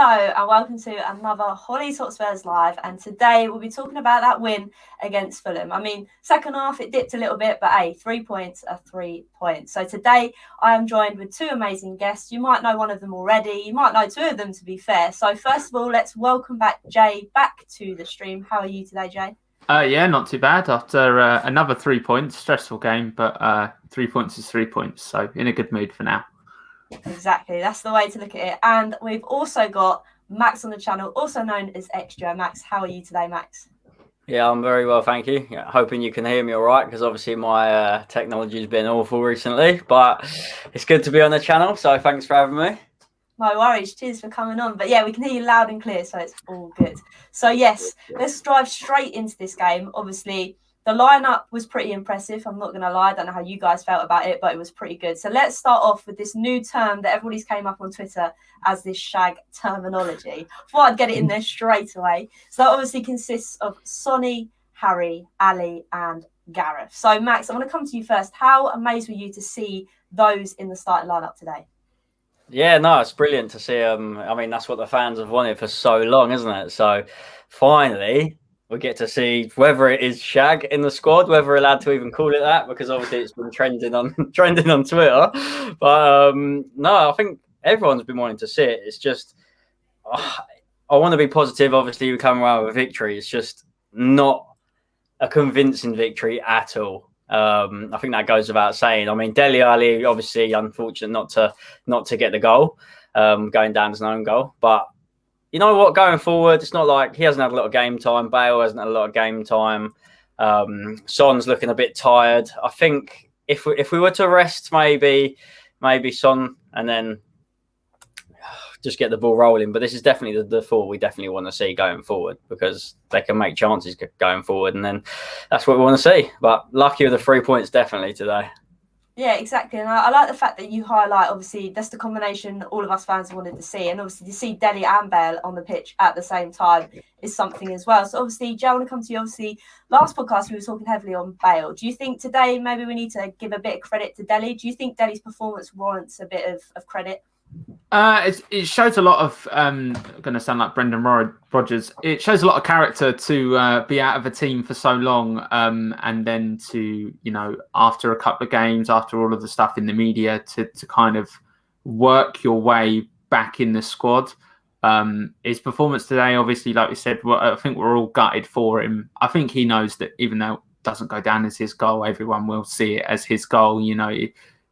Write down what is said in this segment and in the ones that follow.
Hello and welcome to another Hollie Hotspurs Live, and today we'll be talking about that win against Fulham. I mean, second half it dipped a little bit, but hey, 3 points are 3 points. So today I am joined with two amazing guests. You might know one of them already, you might know two of them to be fair. So first of all, let's welcome back Jay back to the stream. How are you today, Jay? Yeah, not too bad after another 3 points. Stressful game, but 3 points is 3 points. So in a good mood for now. Exactly, that's the way to look at it. And we've also got Max on the channel, also known as xDuoMax. How are you today, Max? Yeah, I'm very well, thank you. Hoping you can hear me all right, because obviously my technology has been awful recently, but it's good to be on the channel, so thanks for having me. No worries, cheers for coming on. But yeah, we can hear you loud and clear, so it's all good. So yes, let's dive straight into this game. Obviously, the lineup was pretty impressive. I'm not going to lie. I don't know how you guys felt about it, but it was pretty good. So let's start off with this new term that everybody's came up on Twitter as this SHAG terminology. Thought I'd get it in there straight away. So that obviously consists of Sonny, Harry, Alli, and Gareth. So Max, I want to come to you first. How amazed were you to see those in the starting lineup today? Yeah, no, it's brilliant to see. I mean, that's what the fans have wanted for so long, isn't it? So finally, we get to see whether it is SHAG in the squad, whether we're allowed to even call it that, because obviously it's been trending on Twitter. But no, I think everyone's been wanting to see it. It's just, I want to be positive. Obviously, we come around with a victory. It's just not a convincing victory at all. I think that goes without saying. I mean, DELE, obviously, unfortunate not to get the goal, going down as an own goal, but. You know what? Going forward, it's not like he hasn't had a lot of game time. Bale hasn't had a lot of game time. Son's looking a bit tired. I think if we were to rest maybe Son and then just get the ball rolling. But this is definitely the four we definitely want to see going forward, because they can make chances going forward, and then that's what we want to see. But lucky with the 3 points definitely today. Yeah, exactly. And I like the fact that you highlight, obviously, that's the combination all of us fans wanted to see. And obviously to see DELE and Bale on the pitch at the same time is something as well. So obviously, Jay, I want to come to you. Obviously, last podcast we were talking heavily on Bale. Do you think today maybe we need to give a bit of credit to DELE? Do you think DELE's performance warrants a bit of credit? It shows a lot of, going to sound like Brendan Rodgers, it shows a lot of character to be out of a team for so long, and then to, after a couple of games, after all of the stuff in the media, to kind of work your way back in the squad. His performance today, obviously, like we said, I think we're all gutted for him. I think he knows that even though it doesn't go down as his goal, everyone will see it as his goal.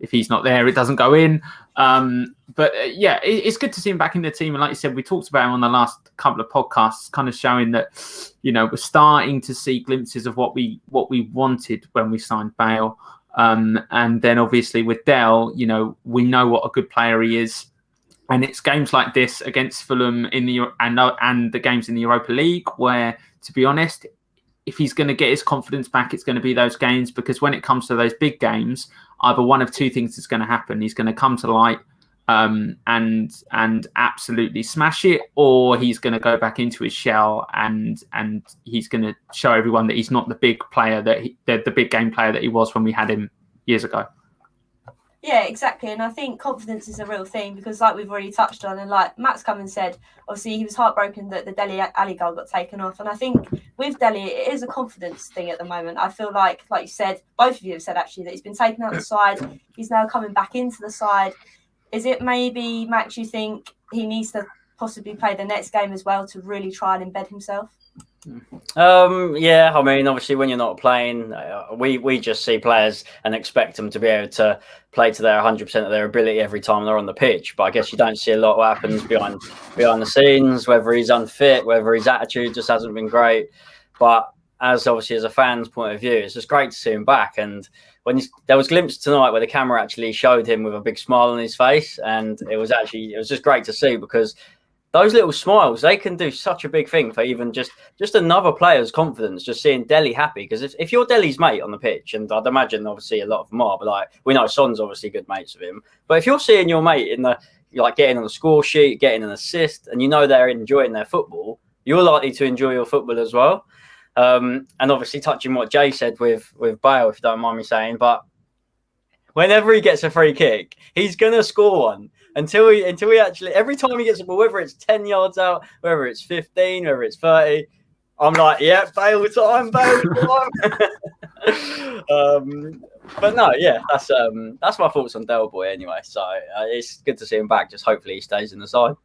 If he's not there, it doesn't go in. But yeah, it's good to see him back in the team. And like you said, we talked about him on the last couple of podcasts, kind of showing that, we're starting to see glimpses of what we wanted when we signed Bale. And then obviously with DELE, we know what a good player he is. And it's games like this against Fulham and the games in the Europa League where, to be honest, if he's going to get his confidence back, it's going to be those games, because when it comes to those big games, either one of two things is going to happen. He's going to come to light and absolutely smash it, or he's going to go back into his shell and he's going to show everyone that he's not the big player the big game player that he was when we had him years ago. Yeah, exactly. And I think confidence is a real thing, because like we've already touched on, and like Matt's come and said, obviously he was heartbroken that the DELE Alli goal got taken off. And I think with DELE, it is a confidence thing at the moment. I feel like you said, both of you have said actually, that he's been taken out the side. He's now coming back into the side. Is it maybe, Max, you think he needs to possibly play the next game as well to really try and embed himself? Yeah, I mean, obviously when you're not playing, we just see players and expect them to be able to play to their 100% of their ability every time they're on the pitch. But I guess you don't see a lot of what happens behind the scenes, whether he's unfit, whether his attitude just hasn't been great. But as a fan's point of view, it's just great to see him back. And when there was glimpses tonight where the camera actually showed him with a big smile on his face, and it was just great to see, because those little smiles, they can do such a big thing for even just another player's confidence, just seeing DELE happy. Because if you're DELE's mate on the pitch, and I'd imagine obviously a lot of them are, but we know Son's obviously good mates with him. But if you're seeing your mate in getting on the score sheet, getting an assist, and they're enjoying their football, you're likely to enjoy your football as well. And obviously touching what Jay said with Bale, if you don't mind me saying, but whenever he gets a free kick, he's going to score one. until we actually, every time he gets a ball, whether it's 10 yards out, whether it's 15, whether it's 30, I'm like, yeah, Bale time. But no, yeah, that's my thoughts on Del Boy anyway. So it's good to see him back. Just hopefully he stays in the side.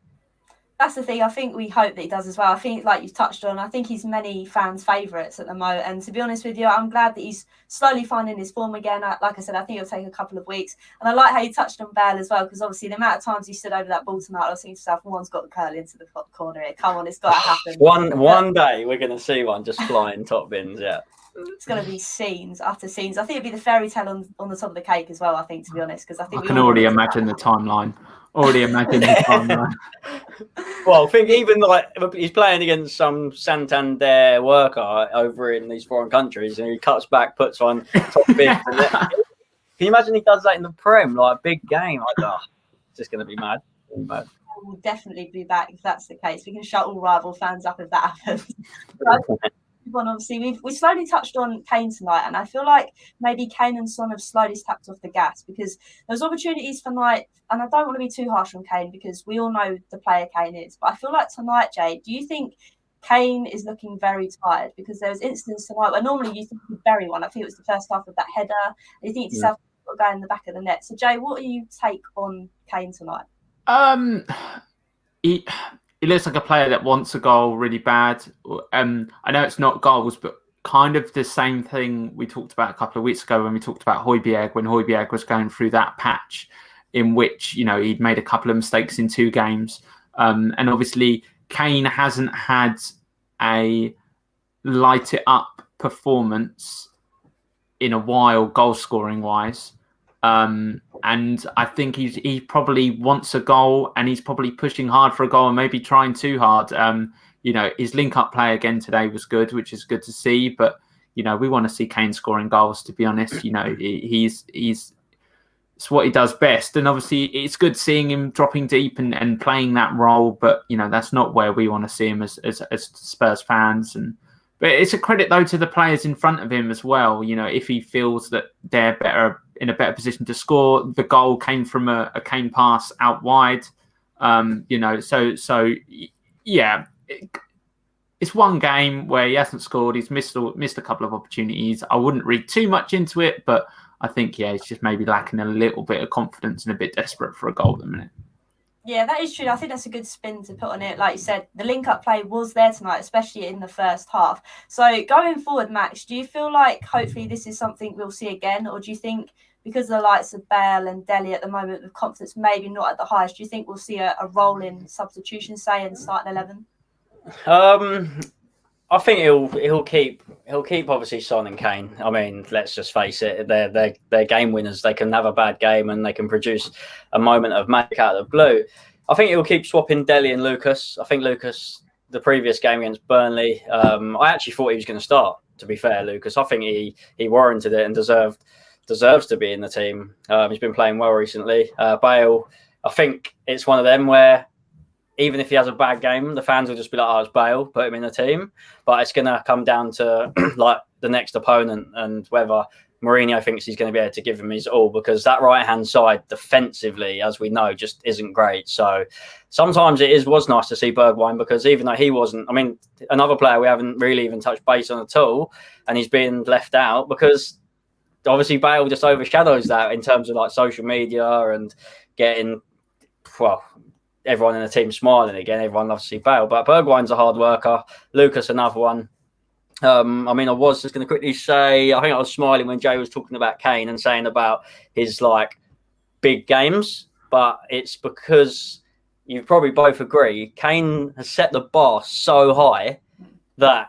That's the thing. I think we hope that he does as well. I think, like you've touched on, I think he's many fans' favourites at the moment. And to be honest with you, I'm glad that he's slowly finding his form again. Like I said, I think it'll take a couple of weeks. And I like how you touched on Bale as well, because obviously the amount of times he stood over that ball tonight, I was thinking to myself, one's got to curl into the corner here. Come on, it's got to happen. One day we're going to see one just flying top bins, yeah. It's going to be scenes after scenes. I think it'd be the fairy tale on the top of the cake as well, I think, to be honest, because I think I can already imagine the timeline. Well, I think even like he's playing against some Santander worker over in these foreign countries, and he cuts back, puts on top bins. Can you imagine he does that in the Prem, like a big game? It's just going to be mad. We'll definitely be back if that's the case. We can shut all rival fans up if that happens. Obviously, we slowly touched on Kane tonight, and I feel like maybe Kane and Son have slowly tapped off the gas, because there's opportunities for tonight, and I don't want to be too harsh on Kane because we all know the player Kane is, but I feel like tonight, Jay, do you think Kane is looking very tired? Because there was incidents tonight where normally you think he'd bury one. I think it was the first half of that header, and you think to yourself, got to go in the back of the net. So, Jay, what do you take on Kane tonight? He looks like a player that wants a goal really bad. I know it's not goals, but kind of the same thing we talked about a couple of weeks ago when we talked about Højbjerg, when Højbjerg was going through that patch in which, you know, he'd made a couple of mistakes in 2 games. And obviously Kane hasn't had a light it up performance in a while, goal scoring wise. And I think he probably wants a goal, and he's probably pushing hard for a goal and maybe trying too hard. You know, his link-up play again today was good, which is good to see. But, you know, we want to see Kane scoring goals, to be honest. You know, it's what he does best. And obviously it's good seeing him dropping deep and playing that role. But, you know, that's not where we want to see him as Spurs fans. But it's a credit, though, to the players in front of him as well. You know, if he feels that they're in a better position to score, the goal came from a Kane pass out wide. You know, so yeah, it's one game where he hasn't scored. He's missed a couple of opportunities. I wouldn't read too much into it, but I think, yeah, he's just maybe lacking a little bit of confidence and a bit desperate for a goal at the minute. Yeah, that is true. I think that's a good spin to put on it. Like you said, the link-up play was there tonight, especially in the first half. So going forward, Max, do you feel like hopefully this is something we'll see again? Or do you think because of the likes of Bale and DELE at the moment, with confidence maybe not at the highest, do you think we'll see a rolling substitution, say, in starting 11? I think he'll keep obviously Son and Kane. I mean, let's just face it, they're game winners. They can have a bad game and they can produce a moment of magic out of the blue. I think he'll keep swapping DELE and Lucas. I think Lucas, the previous game against Burnley, I actually thought he was going to start, to be fair, Lucas. I think he warranted it and deserves to be in the team. He's been playing well recently. Bale, I think it's one of them where even if he has a bad game, the fans will just be like, oh, it's Bale, put him in the team. But it's going to come down to like the next opponent and whether Mourinho thinks he's going to be able to give him his all, because that right-hand side defensively, as we know, just isn't great. So sometimes was nice to see Bergwijn, because even though he wasn't, I mean, another player we haven't really even touched base on at all, and he's been left out because obviously Bale just overshadows that in terms of like social media and getting, well, everyone in the team smiling again. Everyone loves to see Bale, but Bergwijn's a hard worker. Lucas, another one. I mean, I was just going to quickly say, I think I was smiling when Jay was talking about Kane and saying about his like big games, but it's because you probably both agree, Kane has set the bar so high that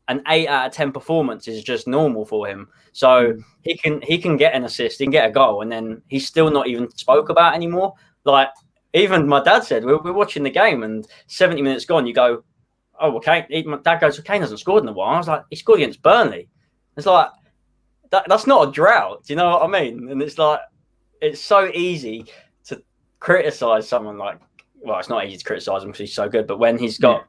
an 8 out of 10 performance is just normal for him. So he can get an assist, he can get a goal, and then he's still not even spoke about anymore. Like, even my dad said, we're watching the game and 70 minutes gone, you go, oh, well, Kane, my dad goes, well, Kane hasn't scored in a while. I was like, he scored against Burnley. It's like, that's not a drought. Do you know what I mean? And it's like, it's so easy to criticise someone like, well, it's not easy to criticise him because he's so good, but when he's not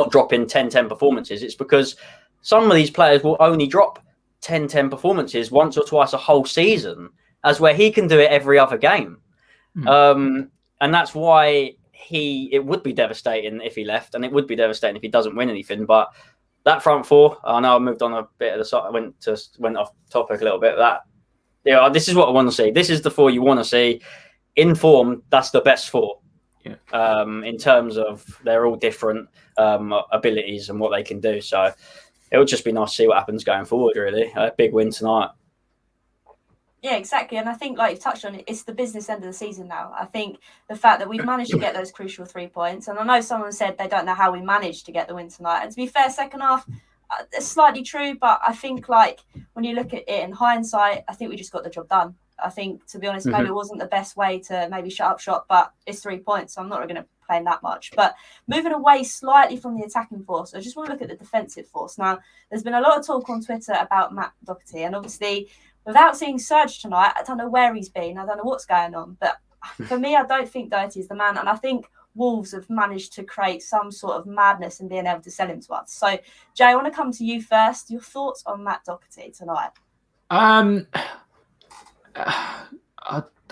dropping 10-10 performances, it's because some of these players will only drop 10-10 performances once or twice a whole season, as where he can do it every other game. and that's why it would be devastating if he left, and it would be devastating if he doesn't win anything. But that front four, I know I moved on a bit of the side. I went off topic a little bit. This is what I want to see. This is the four you want to see in form. That's the best four. Yeah. In terms of they're all different abilities and what they can do. So it would just be nice to see what happens going forward. Really, a big win tonight. Yeah, exactly. And I think, like you've touched on it, it's the business end of the season now. I think the fact that we've managed to get those crucial 3 points, and I know someone said they don't know how we managed to get the win tonight. And to be fair, second half, it's slightly true, but I think, like, when you look at it in hindsight, I think we just got the job done. I think, to be honest, maybe it wasn't the best way to maybe shut up shop, but it's 3 points, so I'm not going to complain that much. But moving away slightly from the attacking force, I just want to look at the defensive force. Now, there's been a lot of talk on Twitter about Matt Doherty, and obviously, without seeing Serge tonight, I don't know where he's been. I don't know what's going on. But for me, I don't think Doherty is the man. And I think Wolves have managed to create some sort of madness in being able to sell him to us. So, Jay, I want to come to you first. Your thoughts on Matt Doherty tonight?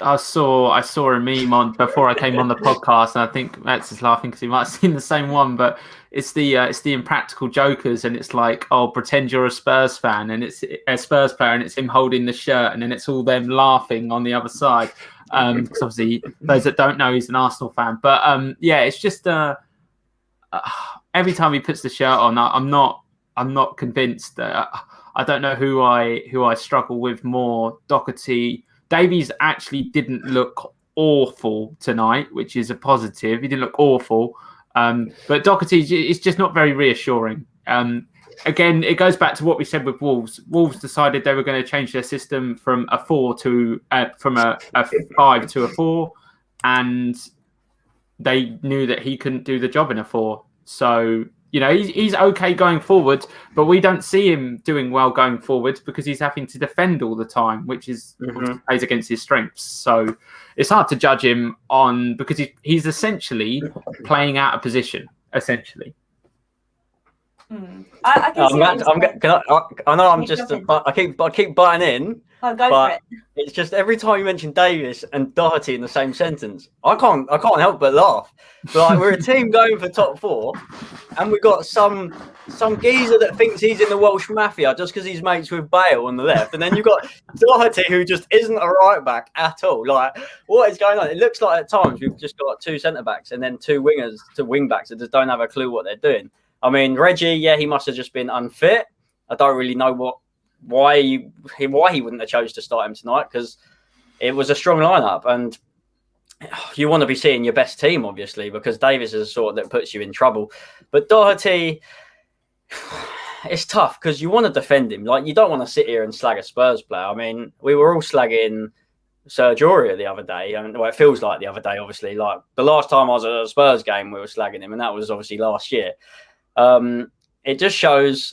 I saw a meme on before I came on the podcast, and I think Matt's is laughing because he might have seen the same one. But it's the Impractical Jokers, and it's like, oh, pretend you're a Spurs fan, and it's a Spurs player, and it's him holding the shirt, and then it's all them laughing on the other side. Because obviously, those that don't know, he's an Arsenal fan. But yeah, it's just every time he puts the shirt on, I'm not convinced. I don't know who I struggle with more, Doherty. Davies actually didn't look awful tonight, which is a positive. He didn't look awful. But Doherty is just not very reassuring. Again, it goes back to what we said with Wolves. Wolves decided they were going to change their system from a 4 to from a 5 to a 4, and they knew that he couldn't do the job in a 4. So, you know, he's okay going forward, but we don't see him doing well going forward because he's having to defend all the time, which is plays against his strengths. So it's hard to judge him on because he's essentially playing out of position, essentially. I keep butting in. Oh, go for it. It's just every time you mention Davis and Doherty in the same sentence, I can't help but laugh. But like, we're a team going for top 4, and we've got some geezer that thinks he's in the Welsh Mafia just because he's mates with Bale on the left, and then you've got Doherty who just isn't a right back at all. Like, what is going on? It looks like at times we've just got 2 centre backs and then 2 wing backs that just don't have a clue what they're doing. I mean, Reggie, yeah, he must have just been unfit. I don't really know why he wouldn't have chose to start him tonight, because it was a strong lineup, and you want to be seeing your best team, obviously, because Davis is the sort that puts you in trouble. But Doherty, it's tough because you want to defend him. Like, you don't want to sit here and slag a Spurs player. I mean, we were all slagging Serge Aurier the other day. I mean, well, it feels like the other day, obviously. Like, the last time I was at a Spurs game, we were slagging him, and that was obviously last year. It just shows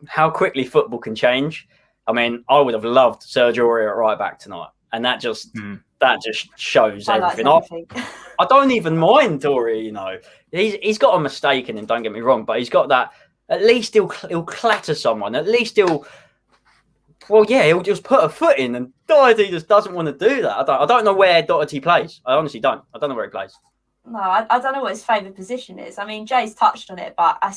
how quickly football can change. I mean, I would have loved Serge Aurier at right back tonight, and that just shows everything. I don't even mind Aurier, you know. He's got a mistake in him, don't get me wrong, but he's got that. At least he'll clatter someone. At least he'll just put a foot in, and Doherty just doesn't want to do that. I don't know where Doherty plays. I honestly don't. I don't know where he plays. No, I don't know what his favourite position is. I mean, Jay's touched on it, but I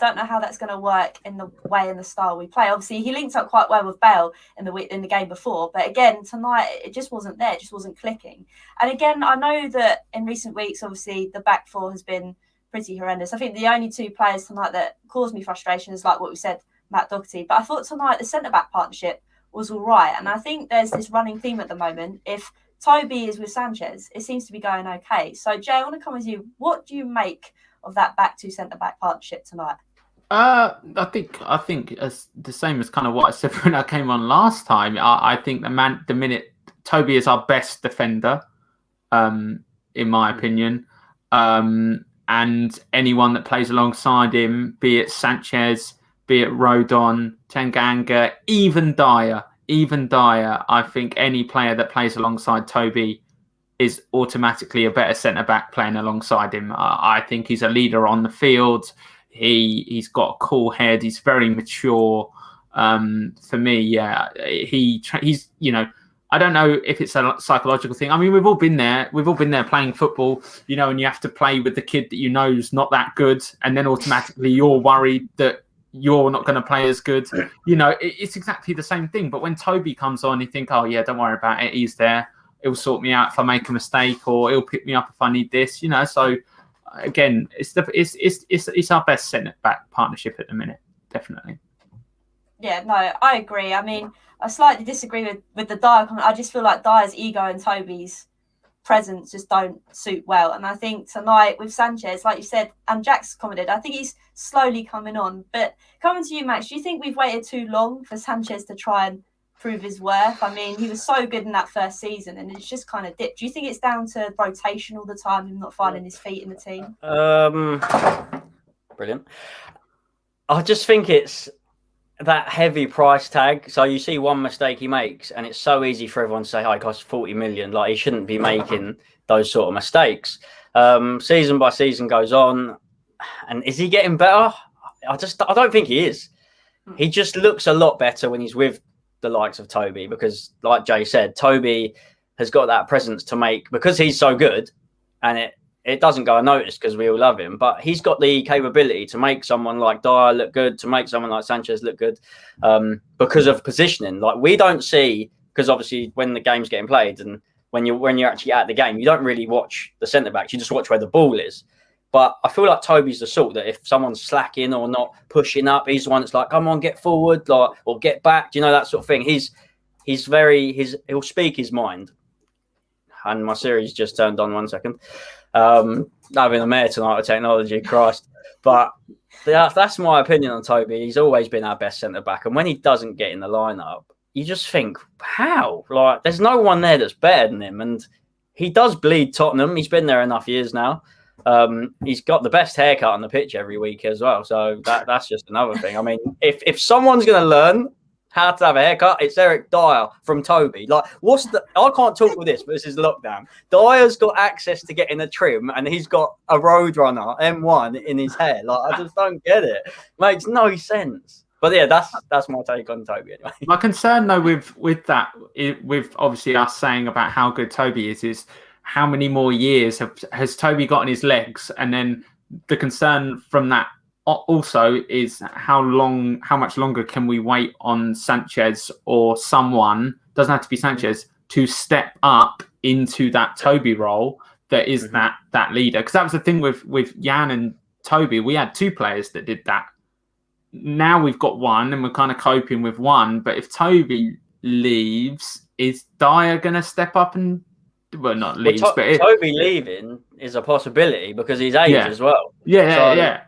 don't know how that's going to work in the way and the style we play. Obviously, he linked up quite well with Bale in the game before, but again, tonight it just wasn't there. It just wasn't clicking. And again, I know that in recent weeks, obviously, the back 4 has been pretty horrendous. I think the only 2 players tonight that caused me frustration is, like what we said, Matt Doherty. But I thought tonight the centre-back partnership was all right. And I think there's this running theme at the moment. If Toby is with Sanchez, it seems to be going okay. So, Jay, I want to come with you. What do you make of that back 2 centre-back partnership tonight? I think as the same as kind of what I said when I came on last time. I think the minute Toby is our best defender, in my opinion, and anyone that plays alongside him, be it Sanchez, be it Rodon, Tanganga, even Dyer, I think any player that plays alongside Toby is automatically a better centre-back playing alongside him. I think he's a leader on the field. He's got a cool head. He's very mature. For me, yeah, he's, you know, I don't know if it's a psychological thing. I mean, we've all been there. We've all been there playing football, you know, and you have to play with the kid that you know is not that good. And then automatically you're worried that you're not going to play as good. You know, it's exactly the same thing. But when Toby comes on, you think, oh, yeah, don't worry about it. He's there. He'll sort me out if I make a mistake, or he'll pick me up if I need this, you know. So, again, it's our best centre-back partnership at the minute, definitely. Yeah, no, I agree. I mean, I slightly disagree with the Dyer comment. I just feel like Dyer's ego and Toby's presence just don't suit well. And I think tonight with Sanchez, like you said, and Jack's commented, I think he's slowly coming on. But coming to you, Max, do you think we've waited too long for Sanchez to try and prove his worth? I mean, he was so good in that first season and it's just kind of dipped. Do you think it's down to rotation all the time, him not finding his feet in the team? Brilliant. I just think it's that heavy price tag. So you see one mistake he makes and it's so easy for everyone to say, oh, it costs 40 million. Like, he shouldn't be making those sort of mistakes. Season by season goes on. And is he getting better? I don't think he is. He just looks a lot better when he's with the likes of Toby, because like Jay said, Toby has got that presence to make, because he's so good, and it doesn't go unnoticed because we all love him, but he's got the capability to make someone like Dyer look good, to make someone like Sanchez look good, because of positioning. Like, we don't see, because obviously when the game's getting played and when you're actually at the game, you don't really watch the centre backs, you just watch where the ball is. But I feel like Toby's the sort that if someone's slacking or not pushing up, he's the one that's like, come on, get forward, like, or get back, you know, that sort of thing. He'll speak his mind. And my series just turned on 1 second. Having a mare tonight with technology, Christ. But that's my opinion on Toby. He's always been our best centre-back. And when he doesn't get in the lineup, you just think, how? Like, there's no one there that's better than him. And he does bleed Tottenham. He's been there enough years now. He's got the best haircut on the pitch every week as well. So that's just another thing. I mean, if someone's going to learn how to have a haircut, it's Eric Dyer from Toby. Like, I can't talk with this, but this is lockdown. Dyer's got access to getting a trim, and he's got a Roadrunner M1 in his hair. Like, I just don't get it. Makes no sense. But yeah, that's my take on Toby anyway. My concern though with that, with obviously us saying about how good Toby is how many more years has Toby got in his legs? And then the concern from that also is how much longer can we wait on Sanchez or someone, doesn't have to be Sanchez, to step up into that Toby role that is that leader? Because that was the thing with Jan and Toby. We had two players that did that. Now we've got one and we're kind of coping with one. But if Toby leaves, is Dyer going to step up and... Well, not leaves, but Toby leaving is a possibility because he's age as well. Yeah.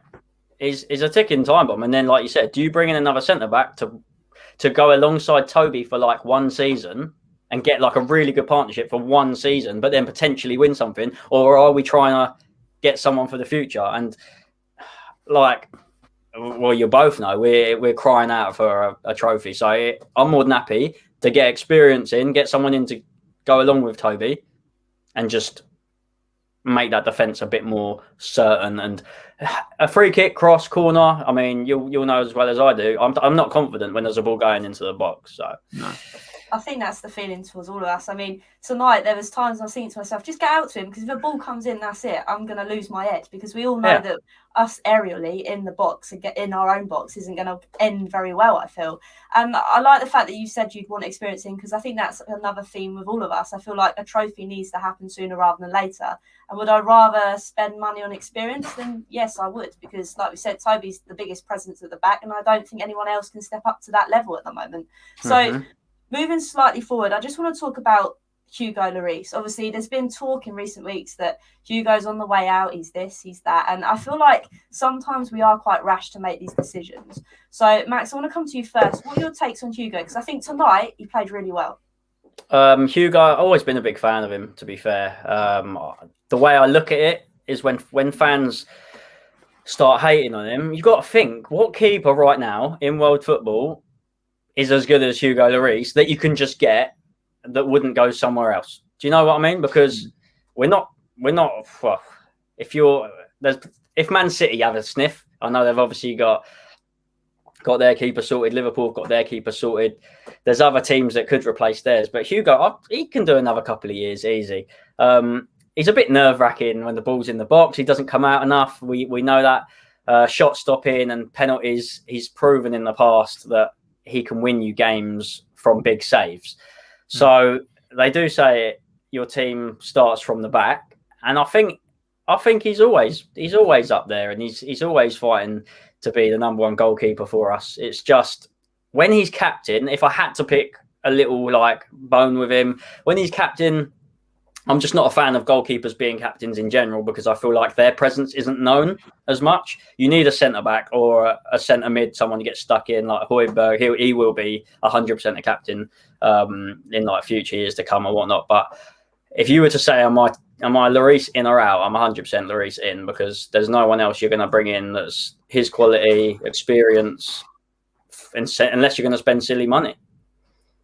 He's a ticking time bomb. And then, like you said, do you bring in another centre back to go alongside Toby for like one season and get like a really good partnership for one season, but then potentially win something? Or are we trying to get someone for the future? And like, well, you both know we're crying out for a trophy. So I'm more than happy to get experience in, get someone in to go along with Toby, and just make that defence a bit more certain. And a free kick, cross, corner, I mean, you'll know as well as I do. I'm not confident when there's a ball going into the box. So no. I think that's the feeling towards all of us. I mean, tonight there was times I was thinking to myself, just get out to him, because if a ball comes in, that's it. I'm going to lose my head, because we all know that us aerially in the box, in our own box, isn't going to end very well, I feel. And I like the fact that you said you'd want experience in, because I think that's another theme with all of us. I feel like a trophy needs to happen sooner rather than later. And would I rather spend money on experience? Then yes, I would, because like we said, Toby's the biggest presence at the back, and I don't think anyone else can step up to that level at the moment. So moving slightly forward, I just want to talk about Hugo Lloris. Obviously, there's been talk in recent weeks that Hugo's on the way out, he's this, he's that. And I feel like sometimes we are quite rash to make these decisions. So, Max, I want to come to you first. What are your takes on Hugo? Because I think tonight he played really well. Hugo, I've always been a big fan of him, to be fair. The way I look at it is when fans start hating on him, you've got to think, what keeper right now in world football is as good as Hugo Lloris that you can just get that wouldn't go somewhere else? Do you know what I mean? Because we're not. Well, if Man City have a sniff, I know they've obviously got got their keeper sorted. Liverpool got their keeper sorted. There's other teams that could replace theirs, but Hugo, he can do another couple of years easy. He's a bit nerve-wracking when the ball's in the box. He doesn't come out enough. We know that. Shot stopping and penalties, he's proven in the past that he can win you games from big saves. So they do say your team starts from the back, and I think he's always up there, and he's always fighting to be the number one goalkeeper for us. It's just when he's captain, if I had to pick a little like bone with him, when he's captain, I'm just not a fan of goalkeepers being captains in general, because I feel like their presence isn't known as much. You need a centre-back or a centre-mid, someone to get stuck in, like Højbjerg. He will be 100% a captain in like future years to come or whatnot. But if you were to say, am I Lloris in or out, I'm 100% Lloris in, because there's no one else you're going to bring in that's his quality, experience, unless you're going to spend silly money.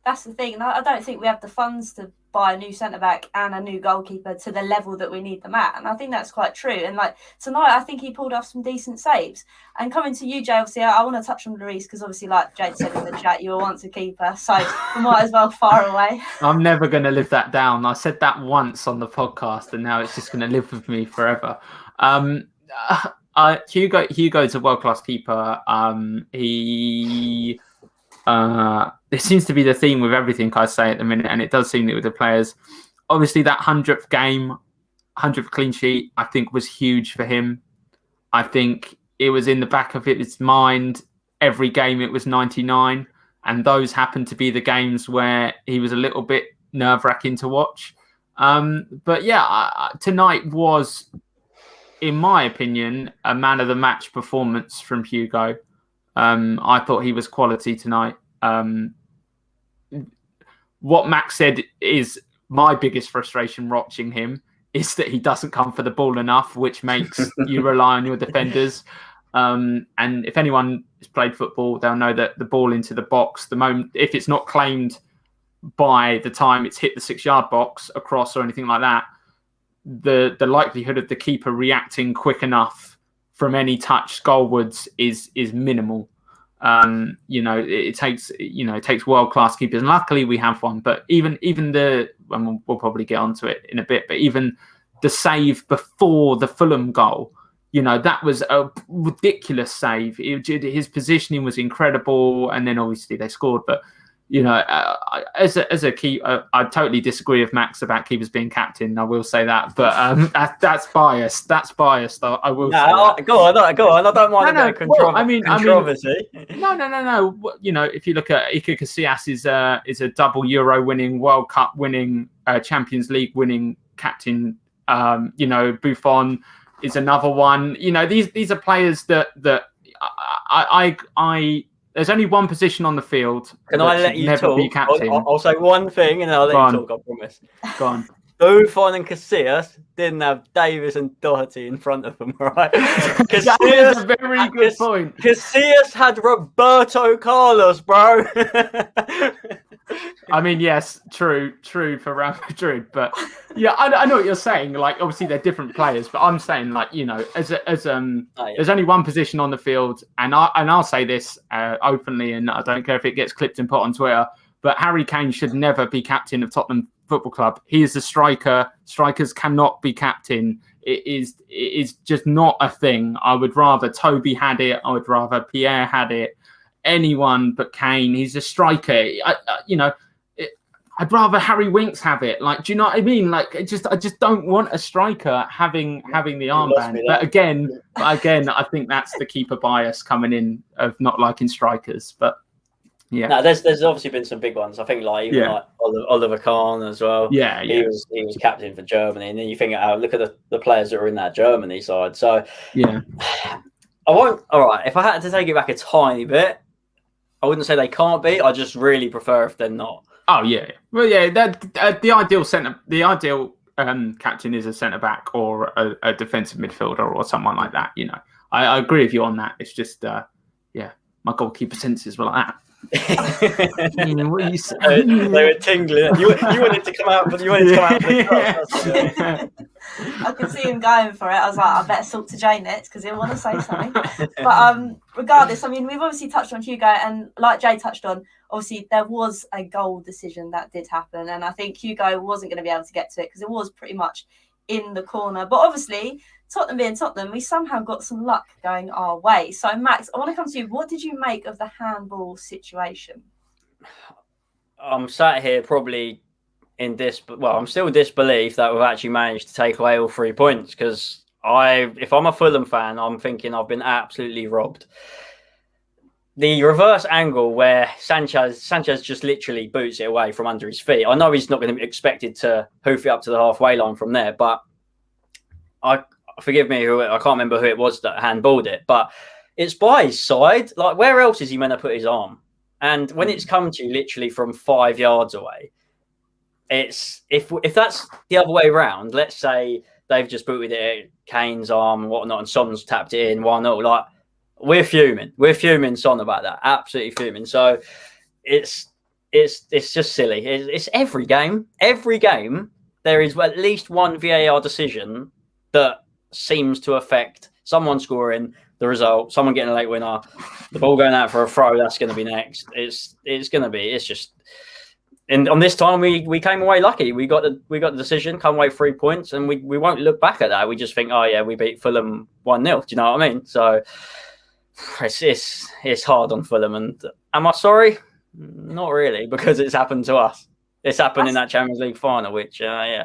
That's the thing. I don't think we have the funds to buy a new centre-back and a new goalkeeper to the level that we need them at. And I think that's quite true. And like tonight, I think he pulled off some decent saves. And coming to you, Jay, obviously, I want to touch on Lloris, because obviously, like Jade said in the chat, you were once a keeper. So we might as well fire away. I'm never going to live that down. I said that once on the podcast, and now it's just going to live with me forever. Hugo's a world-class keeper. It seems to be the theme with everything I say at the minute, and it does seem that with the players. Obviously, that 100th game, 100th clean sheet, I think was huge for him. I think it was in the back of his mind. Every game it was 99, and those happened to be the games where he was a little bit nerve-wracking to watch. But yeah, tonight was, in my opinion, a man of the match performance from Hugo. I thought he was quality tonight. What Max said is my biggest frustration watching him is that he doesn't come for the ball enough, which makes you rely on your defenders. And if anyone has played football, they'll know that the ball into the box, the moment, if it's not claimed by the time it's hit the 6-yard box, across or anything like that, the likelihood of the keeper reacting quick enough from any touch goalwards is minimal. It takes world-class keepers, and luckily we have one. But even and we'll probably get onto it in a bit, but even the save before the Fulham goal, that was a ridiculous save. His positioning was incredible, and then obviously they scored. But as a keeper, I totally disagree with Max about keepers being captain. I will say that, but that's biased. That's biased. I will say that. Go on. I don't mind a bit of controversy. No. If you look at Iker Casillas, is a double Euro winning, World Cup winning, Champions League winning captain. Buffon is another one. These are players that I there's only one position on the field. Can I let you talk? I'll say one thing and then I'll let you talk, I promise. Go on. Buffon and Casillas didn't have Davis and Doherty in front of them, right? That is a very good point. Casillas had Roberto Carlos, bro. I mean, yes, true for Real Madrid, but yeah, I know what you're saying. Like, obviously they're different players, but I'm saying, like, there's only one position on the field, and I'll say this openly, and I don't care if it gets clipped and put on Twitter, but Harry Kane should never be captain of Tottenham Football Club. He is a striker. Strikers cannot be captain. It is just not a thing. I would rather Toby had it. I would rather Pierre had it. Anyone but Kane. He's a striker. I'd rather Harry Winks have it. Like, do you know what I mean? Like, I just don't want a striker having the armband. But again, I think that's the keeper bias coming in of not liking strikers. But yeah, no, there's obviously been some big ones. I think like Oliver Kahn as well. Yeah, he was captain for Germany, and then you think, look at the players that are in that Germany side. So yeah, I won't. All right, if I had to take it back a tiny bit, I wouldn't say they can't be. I just really prefer if they're not. Oh yeah, well yeah. The ideal captain is a centre back or a defensive midfielder or someone like that. I agree with you on that. It's just my goalkeeper senses were like that. What are you saying? They were tingling. You wanted to come out, but you wanted to come out. I could see him going for it. I was like, I better talk to Jay next because he'll want to say something. But regardless, I mean, we've obviously touched on Hugo, and like Jay touched on, obviously there was a goal decision that did happen, and I think Hugo wasn't going to be able to get to it because it was pretty much in the corner. But obviously, Tottenham being Tottenham, we somehow got some luck going our way. So, Max, I want to come to you. What did you make of the handball situation? I'm sat here probably in I'm still in disbelief that we've actually managed to take away all 3 points, because if I'm a Fulham fan, I'm thinking I've been absolutely robbed. The reverse angle where Sanchez just literally boots it away from under his feet. I know he's not going to be expected to hoof it up to the halfway line from there, but forgive me, I can't remember who it was that handballed it, but it's by his side. Like, where else is he meant to put his arm? And when it's come to you literally from 5 yards away, it's if that's the other way around, let's say they've just booted it at Kane's arm and whatnot, and Son's tapped it in 1-0, like, we're fuming Son about that, absolutely fuming. So it's just silly. It's every game there is at least one VAR decision that seems to affect someone scoring, the result, someone getting a late winner, the ball going out for a throw. That's going to be next. It's just. And on this time, we came away lucky. We got the decision, come away 3 points, and we won't look back at that. We just think, oh yeah, we beat Fulham 1-0. Do you know what I mean? So it's hard on Fulham. And am I sorry? Not really, because it's happened to us. It's happened in that Champions League final, which yeah.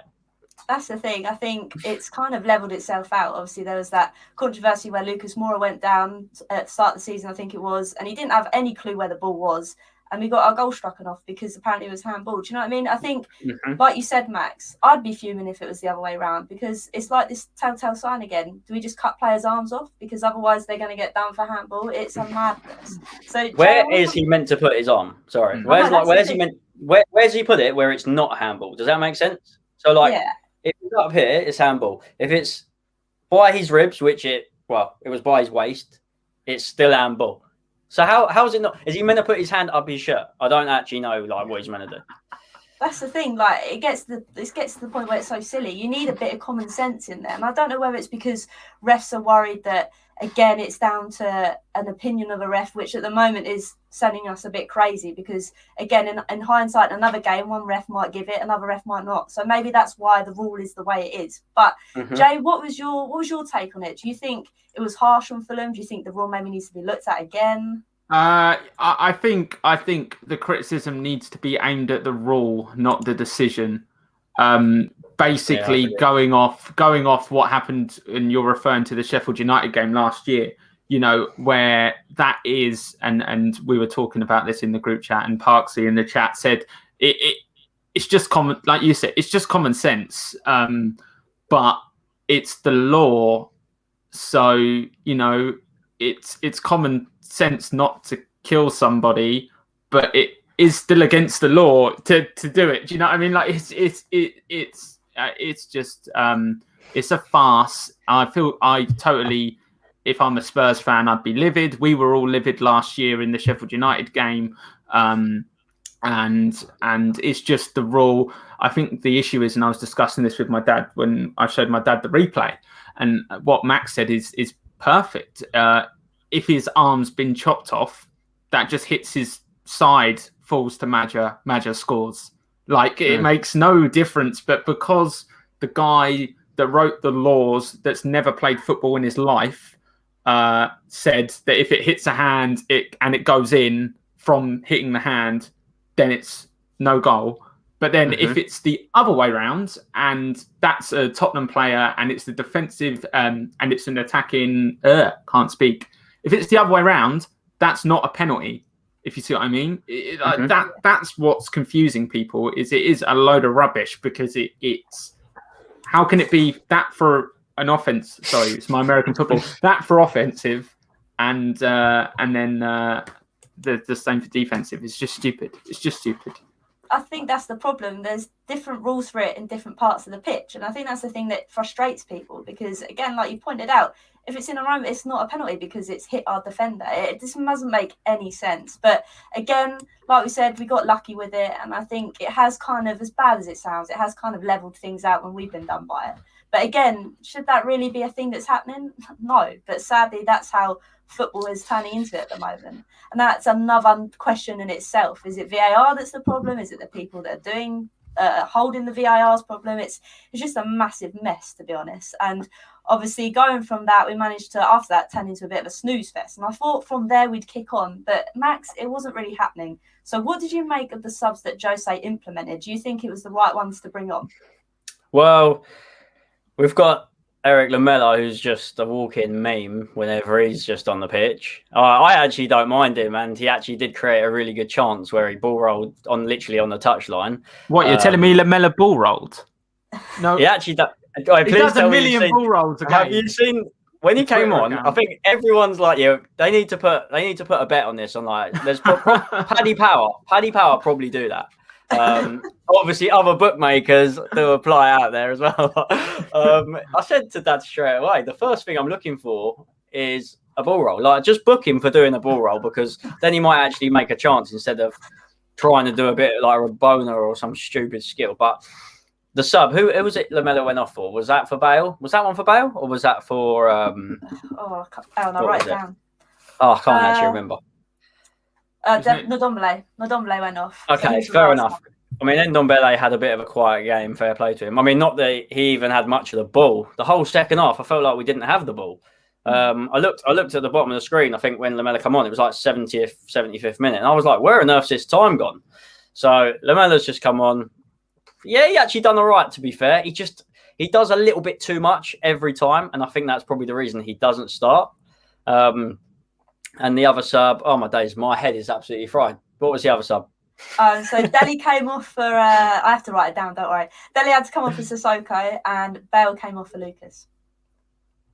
That's the thing. I think it's kind of leveled itself out. Obviously, there was that controversy where Lucas Moura went down at the start of the season, I think it was, and he didn't have any clue where the ball was. And we got our goal struck off because apparently it was handball. Do you know what I mean? I think, like you said, Max, I'd be fuming if it was the other way around, because it's like this telltale sign again. Do we just cut players' arms off? Because otherwise they're going to get done for handball. It's a madness. So where is he meant to put his arm? Sorry. Where's he put it where it's not handball? Does that make sense? So, like, if it's up here, it's handball. If it's by his ribs, it was by his waist, it's still handball. So how is it not? Is he meant to put his hand up his shirt? I don't actually know what he's meant to do. That's the thing. Like, it gets to the point where it's so silly. You need a bit of common sense in there, and I don't know whether it's because refs are worried that, again, it's down to an opinion of a ref, which at the moment is sending us a bit crazy. Because again, in hindsight, another game, one ref might give it, another ref might not. So maybe that's why the rule is the way it is. But Jay, what was your take on it? Do you think it was harsh on Fulham? Do you think the rule maybe needs to be looked at again? I think the criticism needs to be aimed at the rule, not the decision. Basically, going off what happened, and you're referring to the Sheffield United game last year, you know, where that is, and we were talking about this in the group chat, and Parksy in the chat said it's just common, like you said, it's just common sense, but it's the law, so you know it's common sense not to kill somebody, but it is still against the law to do it. Do you know what I mean? Like it's just it's a farce. I totally, if I'm a Spurs fan, I'd be livid. We were all livid last year in the Sheffield United game, and it's just the rule. I think the issue is, and I was discussing this with my dad when I showed my dad the replay, and what Max said is perfect. If his arm's been chopped off, that just hits his side, falls to Maja scores. Like, it makes no difference. But because the guy that wrote the laws, that's never played football in his life, said that if it hits a hand and it goes in from hitting the hand, then it's no goal. But then if it's the other way around, and that's a Tottenham player, and it's the defensive, and it's an attacking, can't speak. If it's the other way around, that's not a penalty. If you see what I mean, that's what's confusing people. It is a load of rubbish, because it's how can it be that for an offense? Sorry, it's my American football. That for offensive, and then the same for defensive. It's just stupid. It's just stupid. I think that's the problem. There's different rules for it in different parts of the pitch. And I think that's the thing that frustrates people, because, again, like you pointed out, if it's in a room, it's not a penalty because it's hit our defender. It just doesn't make any sense. But again, like we said, we got lucky with it. And I think it has kind of, as bad as it sounds, it has kind of leveled things out when we've been done by it. But again, should that really be a thing that's happening? No. But sadly, that's how football is turning into at the moment. And that's another question in itself. Is it VAR that's the problem? Is it the people that are doing holding the VAR's problem? It's just a massive mess, to be honest. And obviously going from that, we managed to, after that, turn into a bit of a snooze fest. And I thought from there we'd kick on. But Max, it wasn't really happening. So what did you make of the subs that Jose implemented? Do you think it was the right ones to bring on? Well, we've got Eric Lamela, who's just a walk-in meme whenever he's just on the pitch. I actually don't mind him, and he actually did create a really good chance where he ball rolled literally on the touchline. What, you're telling me Lamela ball rolled? No, he actually does. He does a million ball rolls a game. Have you seen when he came on? I think everyone's like, they need to put a bet on this. On like, there's Paddy Power. Paddy Power probably do that. Obviously, other bookmakers do apply out there as well. I said to Dad straight away, the first thing I'm looking for is a ball roll. Like, just book him for doing a ball roll, because then he might actually make a chance instead of trying to do a bit like a boner or some stupid skill. But the sub, who was it Lamela went off for? Was that for Bale? Was that one for Bale? Or was that for... I'll write it down. Oh, I can't actually remember. Ndombele went off. Okay, fair enough. I mean, Ndombele had a bit of a quiet game, fair play to him. I mean, not that he even had much of the ball. The whole second half, I felt like we didn't have the ball. I looked at the bottom of the screen, I think, when Lamela come on, it was like 70th, 75th minute. And I was like, where on earth's this time gone? So Lamela's just come on. Yeah, he actually done all right, to be fair. He does a little bit too much every time, and I think that's probably the reason he doesn't start. And the other sub, oh my days, my head is absolutely fried. What was the other sub? So DELE came off for, I have to write it down, don't worry. DELE had to come off for Sissoko, and Bale came off for Lucas.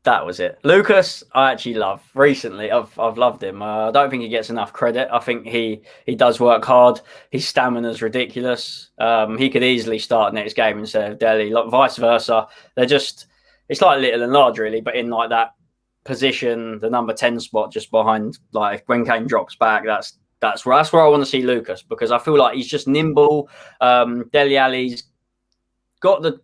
That was it. Lucas, I actually love. Recently, I've loved him. I don't think he gets enough credit. I think he does work hard. His stamina's ridiculous. He could easily start next game instead of DELE. Like, vice versa. It's like little and large, really, but in like that position, the number 10 spot just behind, like when Kane drops back, that's where I want to see Lucas, because I feel like he's just nimble. Dele Alli's got the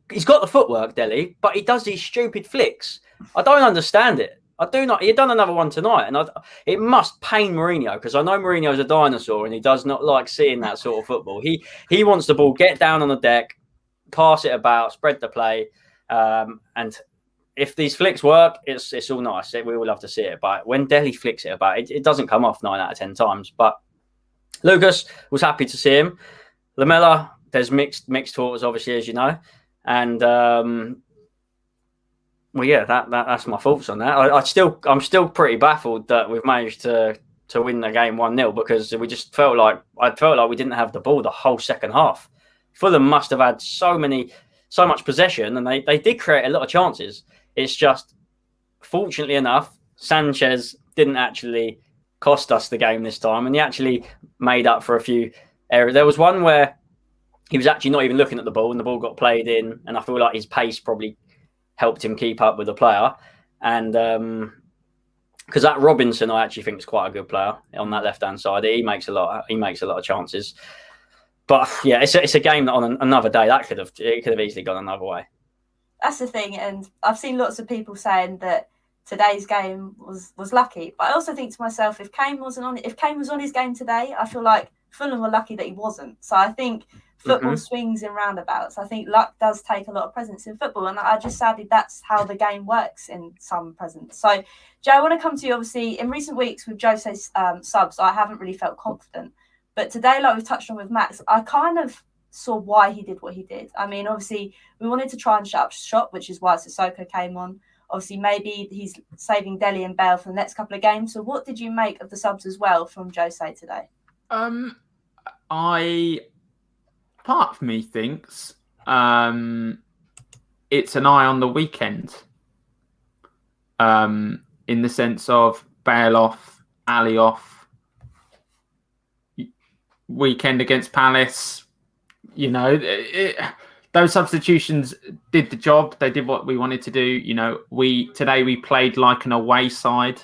footwork, DELE, but he does these stupid flicks. I don't understand it. I do not. He done another one tonight, and it must pain Mourinho, because I know Mourinho's a dinosaur and he does not like seeing that sort of football. He wants the ball, get down on the deck, pass it about, spread the play, and if these flicks work, it's all nice. We all love to see it. But when DELE flicks it about, it doesn't come off 9 out of 10 times. But Lucas was happy to see him. Lamela, there's mixed thoughts, obviously, as you know, and. Well, yeah, that's my thoughts on that. I'm still pretty baffled that we've managed to win the game 1-0, because we just felt like we didn't have the ball the whole second half. Fulham must have had so much possession, and they did create a lot of chances. It's just, fortunately enough, Sanchez didn't actually cost us the game this time, and he actually made up for a few errors. There was one where he was actually not even looking at the ball, and the ball got played in, and I feel like his pace probably helped him keep up with the player. And because that Robinson, I actually think, is quite a good player on that left-hand side. He makes a lot of chances. But yeah, it's a game that on another day it could have easily gone another way. That's the thing, and I've seen lots of people saying that today's game was lucky. But I also think to myself, if Kane was on his game today, I feel like Fulham were lucky that he wasn't. So I think football swings in roundabouts. I think luck does take a lot of presence in football, and I just sadly that's how the game works in some presence. So, Joe, I want to come to you. Obviously, in recent weeks with Jose's subs, I haven't really felt confident, but today, like we've touched on with Max, I kind of saw why he did what he did. I mean, obviously, we wanted to try and shut up shop, which is why Sissoko came on. Obviously, maybe he's saving DELE and Bale for the next couple of games. So, what did you make of the subs as well from Jose today? Part of me thinks it's an eye on the weekend, in the sense of Bale off, Alli off, weekend against Palace. You know, those substitutions did the job. They did what we wanted to do. You know, today we played like an away side,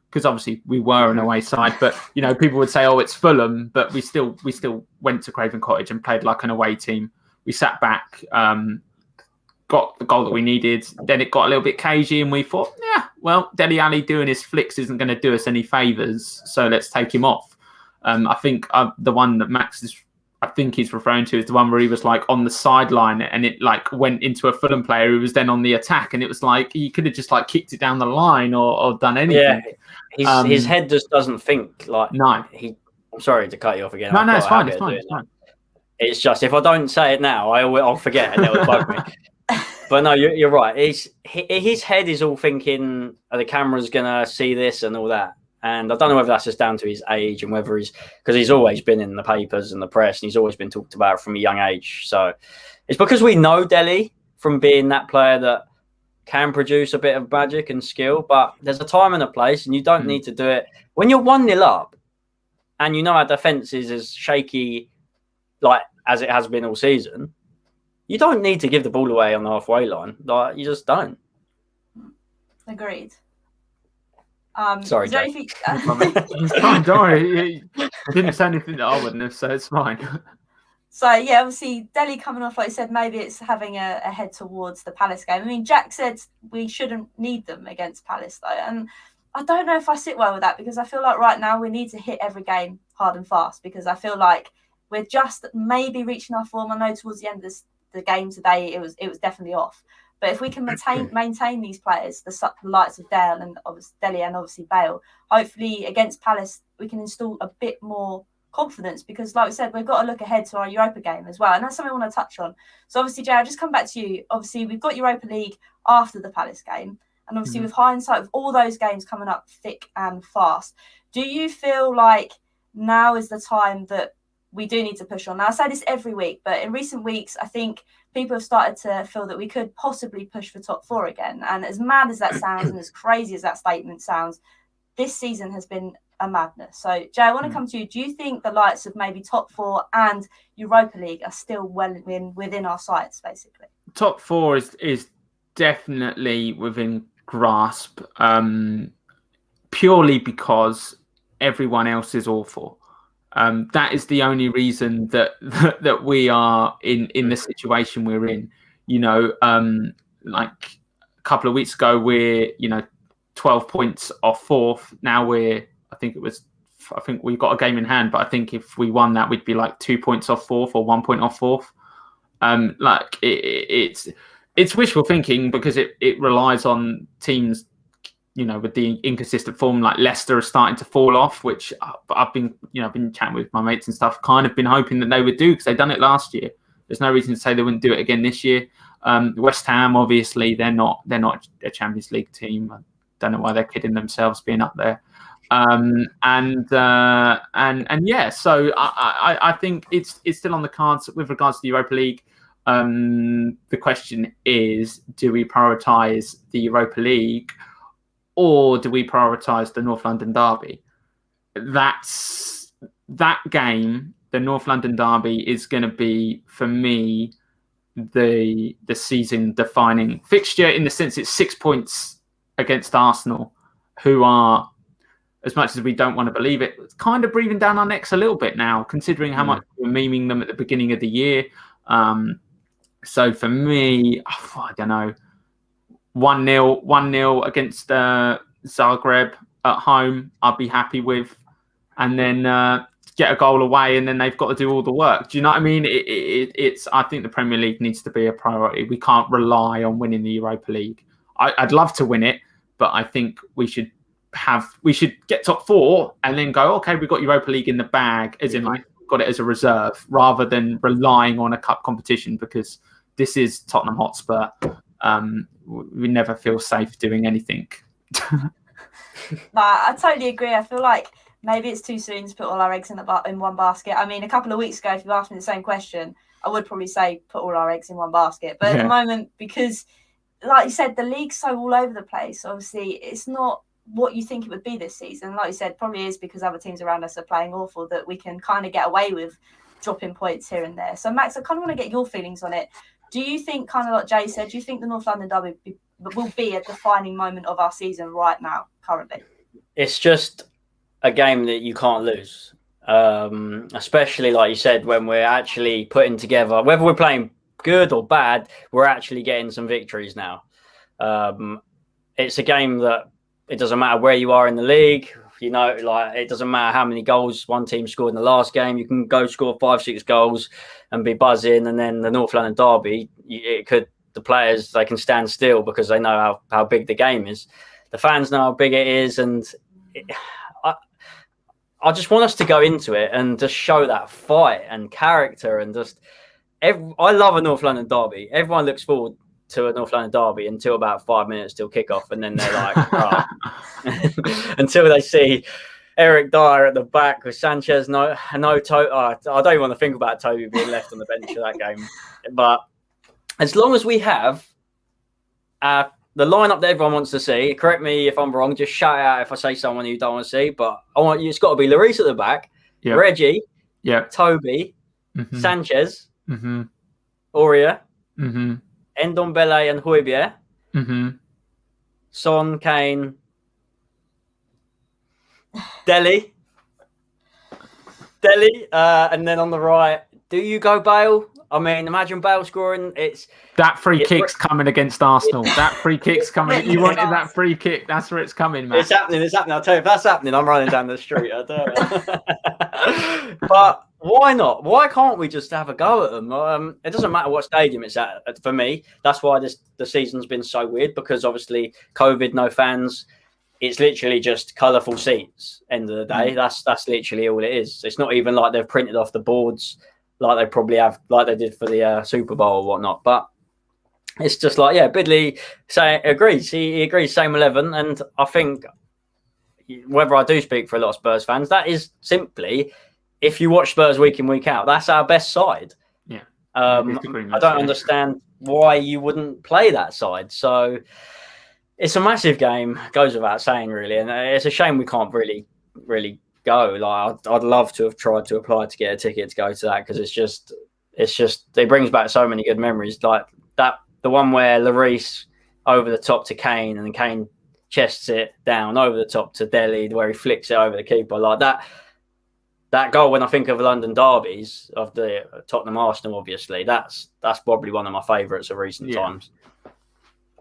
because obviously we were an away side, but you know, people would say, "Oh, it's Fulham," but we still went to Craven Cottage and played like an away team. We sat back, got the goal that we needed. Then it got a little bit cagey, and we thought, yeah, well, Dele Alli doing his flicks isn't going to do us any favours, so let's take him off. I think the one that Max is, I think he's referring to, is the one where he was like on the sideline, and it like went into a Fulham player who was then on the attack, and it was like he could have just like kicked it down the line or done anything. Yeah, his head just doesn't think like. No, I'm sorry to cut you off again. No, it's fine. It's fine. It's just if I don't say it now, I'll forget, and it will bug me. But no, you're right. His head is all thinking, the camera's gonna see this and all that. And I don't know whether that's just down to his age and whether because he's always been in the papers and the press, and he's always been talked about from a young age. So it's because we know Dele from being that player that can produce a bit of magic and skill, but there's a time and a place, and you don't need to do it when you're 1-0 up, and you know our defense is as shaky like as it has been all season. You don't need to give the ball away on the halfway line. Like, you just don't. Agreed. Sorry, Jay. It's fine, don't worry. I didn't say anything that I wouldn't have, so it's fine. So, yeah, obviously, Dele coming off, like you said, maybe it's having a head towards the Palace game. I mean, Jack said we shouldn't need them against Palace, though. And I don't know if I sit well with that, because I feel like right now we need to hit every game hard and fast, because I feel like we're just maybe reaching our form. I know towards the end of the game today, it was definitely off. But if we can maintain these players, the likes of Dele and obviously Bale, hopefully against Palace we can install a bit more confidence, because like we said, we've got to look ahead to our Europa game as well, and that's something I want to touch on. So obviously, Jay, I'll just come back to you. Obviously, we've got Europa League after the Palace game, and obviously with hindsight of all those games coming up thick and fast, do you feel like now is the time that we do need to push on? Now, I say this every week, but in recent weeks, I think people have started to feel that we could possibly push for top 4 again. And as mad as that sounds and as crazy as that statement sounds, this season has been a madness. So, Jay, I want to come to you. Do you think the likes of maybe top 4 and Europa League are still well within our sights, basically? Top 4 is definitely within grasp, purely because everyone else is awful. That is the only reason that we are in the situation we're in. You know, like a couple of weeks ago, we're 12 points off 4th. Now I think we've got a game in hand, but I think if we won that, we'd be like 2 points off 4th or 1 point off 4th. Like it's wishful thinking, because it relies on teams, with the inconsistent form. Like Leicester are starting to fall off, which I've been chatting with my mates and stuff, kind of been hoping that they would do, because they've done it last year. There's no reason to say they wouldn't do it again this year. West Ham, obviously, they're not a Champions League team. I don't know why they're kidding themselves being up there. And yeah, so I think it's still on the cards with regards to the Europa League. The question is, do we prioritise the Europa League, or do we prioritise the North London derby? That game, the North London derby, is going to be, for me, the season-defining fixture, in the sense it's 6 points against Arsenal, who are, as much as we don't want to believe it, kind of breathing down our necks a little bit now, considering how much we were memeing them at the beginning of the year. So for me, I don't know, 1-0 against Zagreb at home, I'd be happy with, and then get a goal away, and then they've got to do all the work. Do you know what I mean? I think the Premier League needs to be a priority. We can't rely on winning the Europa League. I'd love to win it, but I think we should get top 4 and then go, okay, we've got Europa League in the bag, as in like got it as a reserve, rather than relying on a cup competition, because this is Tottenham Hotspur. We never feel safe doing anything. I totally agree. I feel like maybe it's too soon to put all our eggs in one basket. I mean, a couple of weeks ago, if you asked me the same question, I would probably say put all our eggs in one basket. But at the moment, because like you said, the league's so all over the place, obviously it's not what you think it would be this season. Like you said, probably is because other teams around us are playing awful, that we can kind of get away with dropping points here and there. So Max, I kind of want to get your feelings on it. Do you think, kind of like Jay said, do you think the North London derby will be a defining moment of our season right now, currently? It's just a game that you can't lose, especially like you said, when we're actually putting together, whether we're playing good or bad, we're actually getting some victories now. It's a game that it doesn't matter where you are in the league. You know, like it doesn't matter how many goals one team scored in the last game. You can go score 5-6 goals and be buzzing. And then the North London derby, the players, they can stand still because they know how big the game is. The fans know how big it is. And I just want us to go into it and just show that fight and character and just I love a North London derby. Everyone looks forward to a North London derby until about 5 minutes till kickoff, and then they're like, oh. Until they see Eric Dyer at the back with Sanchez. I don't even want to think about Toby being left on the bench for that game. But as long as we have the lineup that everyone wants to see, correct me if I'm wrong, just shout out if I say someone you don't want to see. But I want you. It's got to be Lloris at the back, Reggie, Toby, Sanchez, Aurier, Ndombele and Højbjerg, Son, Kane, DELE, and then on the right, do you go Bale? I mean, imagine Bale scoring. That free kick's coming against Arsenal. That free kick's coming. You wanted that free kick. That's where it's coming, man. It's happening. I'll tell you, if that's happening, I'm running down the street. I tell you. But why not? Why can't we just have a go at them? It doesn't matter what stadium it's at. For me, that's why the season's been so weird, because obviously COVID, no fans. It's literally just colourful seats. End of the day, that's literally all it is. It's not even like they've printed off the boards like they probably have, like they did for the Super Bowl or whatnot. But it's just like, Bidley agrees. He agrees, same 11. And I think, whether I do speak for a lot of Spurs fans, that is simply, if you watch Spurs week in, week out, that's our best side. Yeah. I don't understand why you wouldn't play that side. So it's a massive game, goes without saying, really. And it's a shame we can't really go. Like, I'd love to have tried to apply to get a ticket to go to that, because it brings back so many good memories. Like the one where Lloris over the top to Kane, and then Kane chests it down over the top to DELE, where he flicks it over the keeper. Like that goal, when I think of London derbies, of the Tottenham Arsenal, obviously, that's probably one of my favourites of recent times.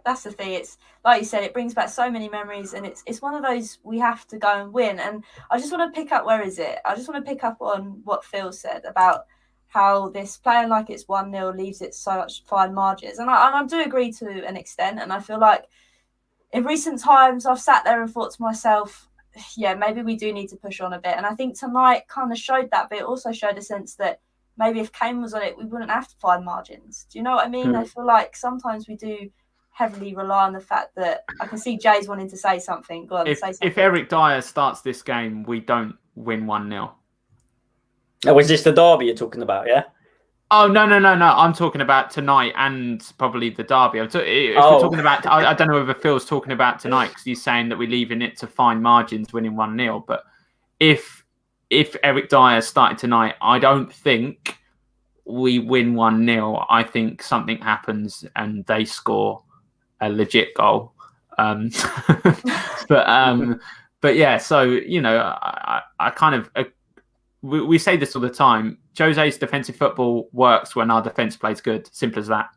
That's the thing. It's like you said, it brings back so many memories, and it's one of those we have to go and win. And I just want to pick up, where is it? I just want to pick up on what Phil said about how this playing like it's 1-0 leaves it such fine margins. And I do agree to an extent. And I feel like in recent times, I've sat there and thought to myself, maybe we do need to push on a bit. And I think tonight kind of showed that, but it also showed a sense that maybe if Kane was on it, we wouldn't have to find margins. Do you know what I mean? I feel like sometimes we do heavily rely on the fact that, I can see Jay's wanting to say something. Go on, say something. If Eric Dyer starts this game, we don't win 1-0. Oh, is this the derby you're talking about, yeah? Oh, no. I'm talking about tonight and probably the derby. We're talking about, I don't know whether Phil's talking about tonight, because he's saying that we're leaving it to fine margins, winning 1-0. But if Eric Dyer started tonight, I don't think we win 1-0. I think something happens and they score a legit goal. But yeah, so, you know, I kind of, we say this all the time. Jose's defensive football works when our defence plays good. Simple as that.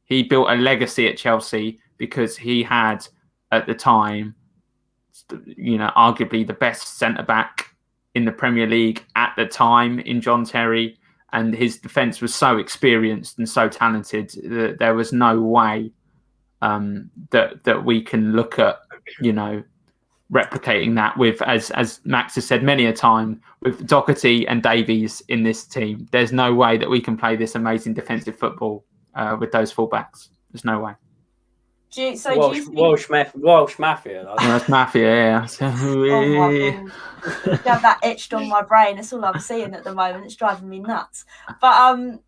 He built a legacy at Chelsea because he had, at the time, you know, arguably the best centre-back in the Premier League at the time in John Terry, and his defence was so experienced and so talented that there was no way that we can look at, you know, replicating that with, as Max has said many a time, with Doherty and Davies in this team. There's no way that we can play this amazing defensive football with those fullbacks. There's no way. Welsh Mafia. That's Mafia, yeah. You have that etched on my brain. That's all I'm seeing at the moment. It's driving me nuts. But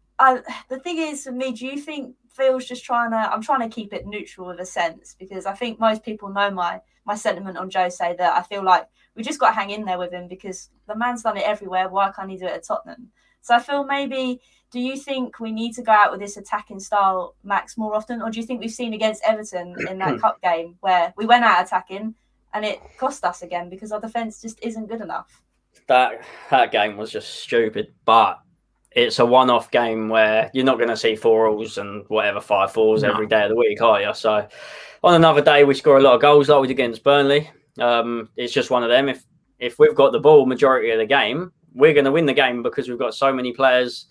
the thing is, for me, do you think Phil's just I'm trying to keep it neutral in a sense, because I think most people know my sentiment on Jose, that I feel like we just got to hang in there with him because the man's done it everywhere. Why can't he do it at Tottenham? So I feel maybe, do you think we need to go out with this attacking style, Max, more often? Or do you think we've seen against Everton in that cup game where we went out attacking and it cost us again because our defence just isn't good enough? That game was just stupid. But it's a one-off game where you're not going to see 4-alls and whatever 5-4s every day of the week, are you? So on another day, we score a lot of goals like we did against Burnley. It's just one of them. If we've got the ball majority of the game, we're going to win the game because we've got so many players.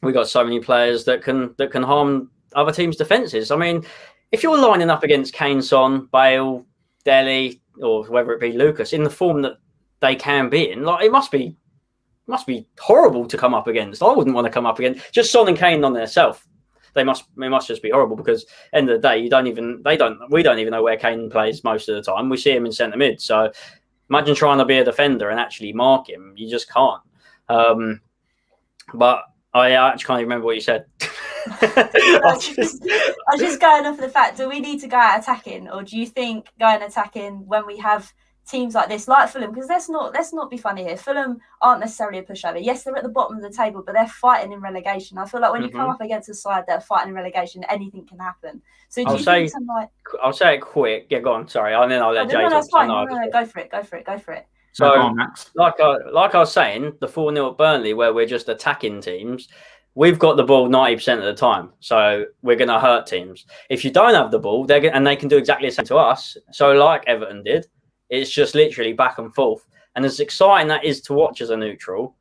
We've got so many players that can harm other teams' defences. I mean, if you're lining up against Kane, Son, Bale, DELE, or whether it be Lucas, in the form that they can be in, like, it must be horrible to come up against. I wouldn't want to come up against just Son and Kane on themselves. They must just be horrible because end of the day, we don't even know where Kane plays most of the time. We see him in centre mid. So imagine trying to be a defender and actually mark him. You just can't. But I actually can't even remember what you said. I was just going off the fact, do we need to go out attacking, or do you think going attacking when we have teams like this, like Fulham? Because let's not be funny here. Fulham aren't necessarily a pushover. Yes, they're at the bottom of the table, but they're fighting in relegation. I feel like when you come up against a side that are fighting in relegation, anything can happen. So do you think something like... I'll say it quick. Yeah, go on. Sorry, and then I'll let Jay talk. No, go for it. So, like I was saying, the 4-0 at Burnley, where we're just attacking teams, we've got the ball 90% of the time. So we're going to hurt teams. If you don't have the ball, they can do exactly the same to us. So like Everton did, it's just literally back and forth. And as exciting that is to watch as a neutral,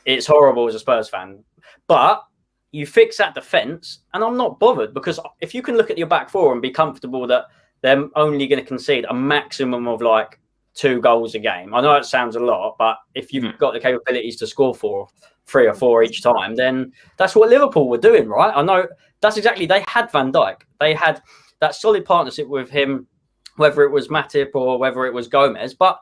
it's horrible as a Spurs fan. But you fix that defence, and I'm not bothered, because if you can look at your back four and be comfortable that they're only going to concede a maximum of like 2 goals a game. I know it sounds a lot, but if you've got the capabilities to score 3 or 4 each time, then that's what Liverpool were doing, right? I know that's exactly, they had Van Dijk. They had that solid partnership with him, whether it was Matip or whether it was Gomez. But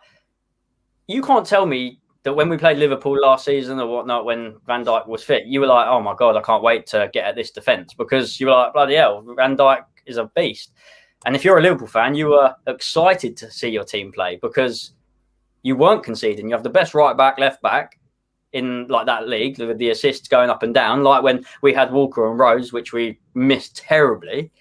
you can't tell me that when we played Liverpool last season or whatnot, when Van Dijk was fit, you were like, oh my God, I can't wait to get at this defence, because you were like, bloody hell, Van Dijk is a beast. And if you're a Liverpool fan, you were excited to see your team play because you weren't conceding. You have the best right back, left back in like that league with the assists going up and down, like when we had Walker and Rose, which we missed terribly.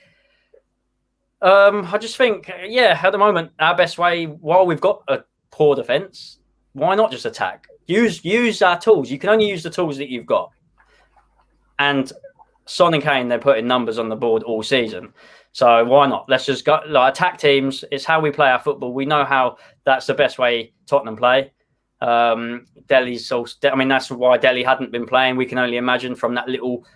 I just think, at the moment, our best way, while we've got a poor defence, why not just attack? Use our tools. You can only use the tools that you've got. And Son and Kane, they're putting numbers on the board all season. So why not? Let's just go attack teams. It's how we play our football. We know how that's the best way Tottenham play. Dele's also, that's why DELE hadn't been playing. We can only imagine from that little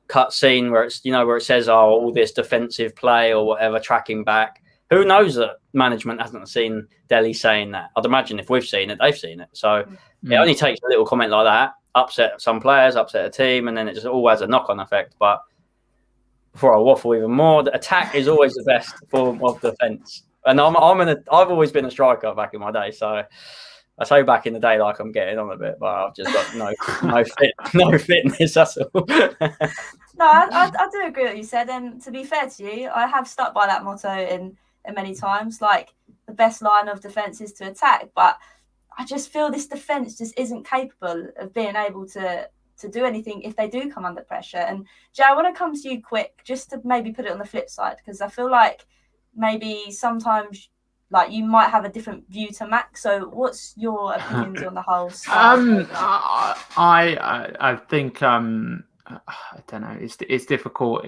cut scene where it's, where it says, all this defensive play or whatever, tracking back. Who knows that management hasn't seen DELE saying that? I'd imagine if we've seen it, they've seen it. So it only takes a little comment like that, upset some players, upset a team, and then it just all has a knock-on effect. But before I waffle even more, the attack is always the best form of defence. And I've always been a striker back in my day. So I say back in the day, like I'm getting on a bit, but I've just got no fitness. That's all. No, I do agree with what you said. And to be fair to you, I have stuck by that motto in many times. Like, the best line of defence is to attack. But I just feel this defence just isn't capable of being able to do anything if they do come under pressure. And Jay, I want to come to you quick, just to maybe put it on the flip side, because I feel like maybe sometimes like you might have a different view to Max. So what's your opinions on the whole style? I think I don't know, it's difficult.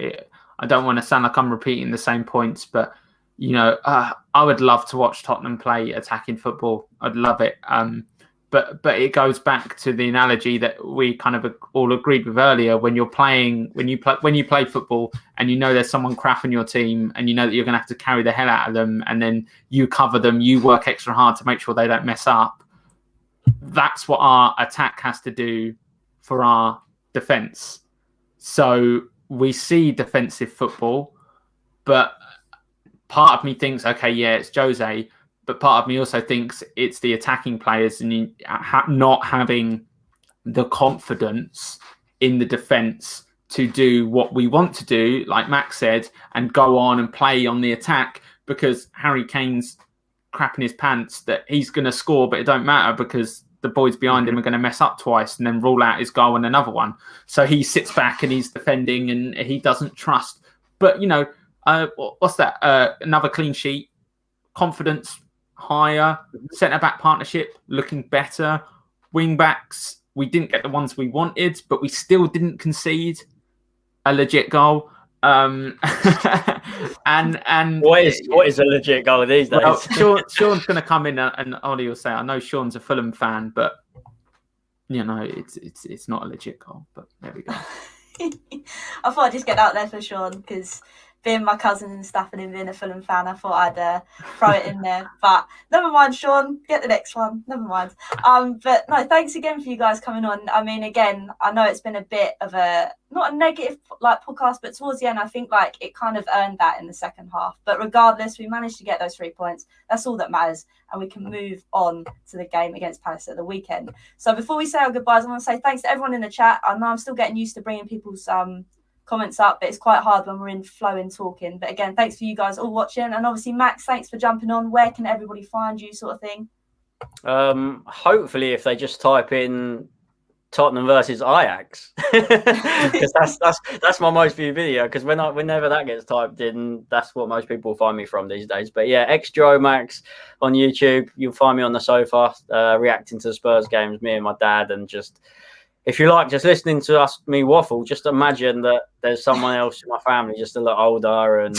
I don't want to sound like I'm repeating the same points, but I would love to watch Tottenham play attacking football. I'd love it. But it goes back to the analogy that we kind of all agreed with earlier. When you play football and there's someone crap in your team and that you're going to have to carry the hell out of them, and then you cover them, you work extra hard to make sure they don't mess up. That's what our attack has to do for our defence. So we see defensive football, but part of me thinks, okay, yeah, it's Jose. But part of me also thinks it's the attacking players and not having the confidence in the defence to do what we want to do, like Max said, and go on and play on the attack, because Harry Kane's crapping his pants that he's going to score, but it don't matter because the boys behind him are going to mess up twice and then rule out his goal and another one. So he sits back and he's defending and he doesn't trust. But, what's that? Another clean sheet, confidence higher, centre-back partnership looking better. Wing backs, we didn't get the ones we wanted, but we still didn't concede a legit goal. And what is a legit goal these days? Well, Sean's going to come in and Hollie will say, I know Sean's a Fulham fan, but it's not a legit goal. But there we go. I thought I'd just get out there for Sean because being my cousin and stuff and him being a Fulham fan, I thought I'd throw it in there. But never mind, Sean, get the next one. Never mind. But no, thanks again for you guys coming on. I mean, again, I know it's been a bit of not a negative podcast, but towards the end, I think it kind of earned that in the second half. But regardless, we managed to get those 3 points. That's all that matters. And we can move on to the game against Palace at the weekend. So before we say our goodbyes, I want to say thanks to everyone in the chat. I know I'm still getting used to bringing people's comments up, but it's quite hard when we're in flow and talking. But again, thanks for you guys all watching, and obviously Max, thanks for jumping on. Where can everybody find you, sort of thing? Hopefully if they just type in Tottenham versus Ajax, because that's my most viewed video, because whenever that gets typed in, that's what most people find me from these days. But yeah, xDuoMax on YouTube, you'll find me on the sofa reacting to the Spurs games, me and my dad, and just if you like just listening to me waffle, just imagine that there's someone else in my family just a little older, and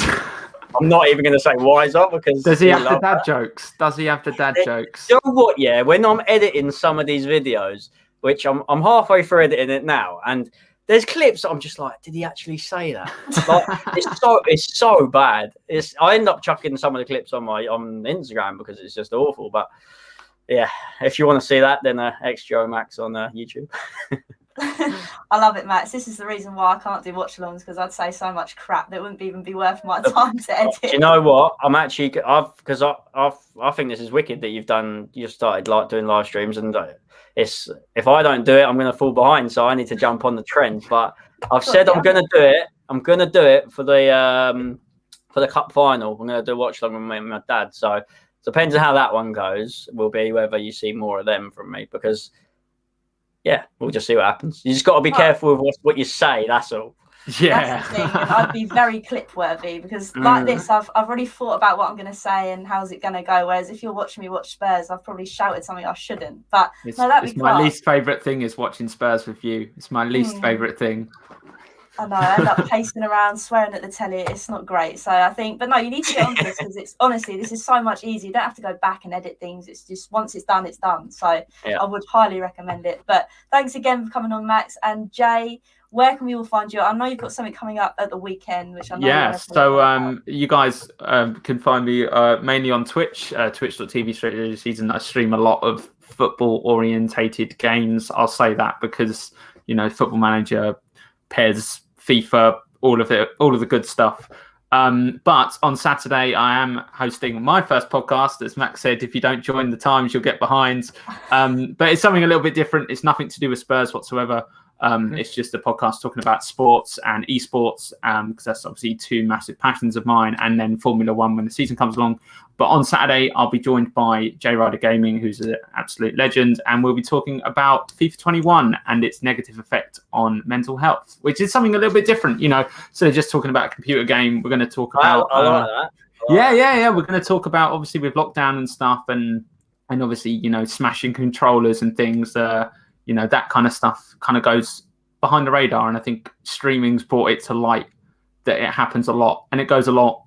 I'm not even going to say wiser because... Does he have the dad jokes? Does he have the dad jokes? You know what, yeah, when I'm editing some of these videos, which I'm halfway through editing it now, and there's clips I'm just like, did he actually say that? It's so bad. I end up chucking some of the clips on Instagram because it's just awful, but... yeah, if you want to see that, then xDuoMax on YouTube. I love it, Max. This is the reason why I can't do watch-alongs, because I'd say so much crap that wouldn't even be worth my time to edit. Do you know what? I'm actually, because I think this is wicked that you've started doing live streams, and if I don't do it, I'm going to fall behind. So I need to jump on the trend. But I've said I'm going to do it. I'm going to do it for the cup final. I'm going to do a watch-along with my dad. So. Depends on how that one goes, will be whether you see more of them from me, because, yeah, we'll just see what happens. You just got to be careful with what you say, that's all. Yeah. That's the thing. I'd be very clip-worthy because like this, I've already thought about what I'm going to say and how's it going to go, whereas if you're watching me watch Spurs, I've probably shouted something I shouldn't. But that'd be my least favourite thing is watching Spurs with you. It's my least favourite thing. I know, I end up pacing around, swearing at the telly. It's not great. So I think, but no, you need to get on this because it's honestly, this is so much easier. You don't have to go back and edit things. It's just once it's done, it's done. So yeah. I would highly recommend it. But thanks again for coming on, Max. And Jay, where can we all find you? I know you've got something coming up at the weekend, which I know. Yeah, so you guys can find me mainly on Twitch, twitch.tv/JayJaySZN. I stream a lot of football-orientated games. I'll say that because, Football Manager, PES, FIFA, all of the good stuff. But on Saturday, I am hosting my first podcast. As Max said, if you don't join the times, you'll get behind. But it's something a little bit different. It's nothing to do with Spurs whatsoever. It's just a podcast talking about sports and esports, because that's obviously two massive passions of mine, and then Formula One when the season comes along. But on Saturday, I'll be joined by J Rider Gaming, who's an absolute legend, and we'll be talking about FIFA 21 and its negative effect on mental health, which is something a little bit different. So just talking about a computer game, we're going to talk about... I like that. Yeah. We're going to talk about, obviously, with lockdown and stuff, and obviously, smashing controllers and things, that kind of stuff kind of goes behind the radar. And I think streaming's brought it to light that it happens a lot, and it goes a lot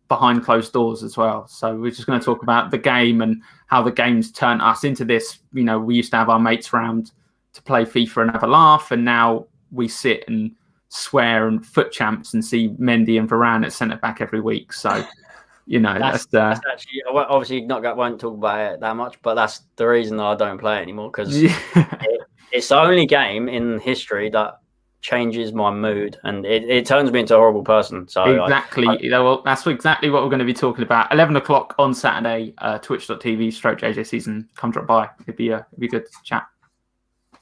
behind closed doors as well. So we're just going to talk about the game and how the game's turned us into this. We used to have our mates round to play FIFA and have a laugh, and now we sit and swear and foot champs and see Mendy and Varane at centre back every week. So that's actually, obviously won't talk about it that much, but that's the reason I don't play it anymore, because it's the only game in history that changes my mood, and it turns me into a horrible person. So exactly, that's exactly what we're going to be talking about. 11 o'clock on Saturday, twitch.tv/JayJaySZN. Come drop by. It'd be good to chat.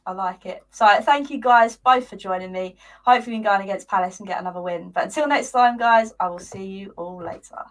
I like it. So thank you guys both for joining me. Hopefully we can go on against Palace and get another win. But until next time, guys, I will see you all later.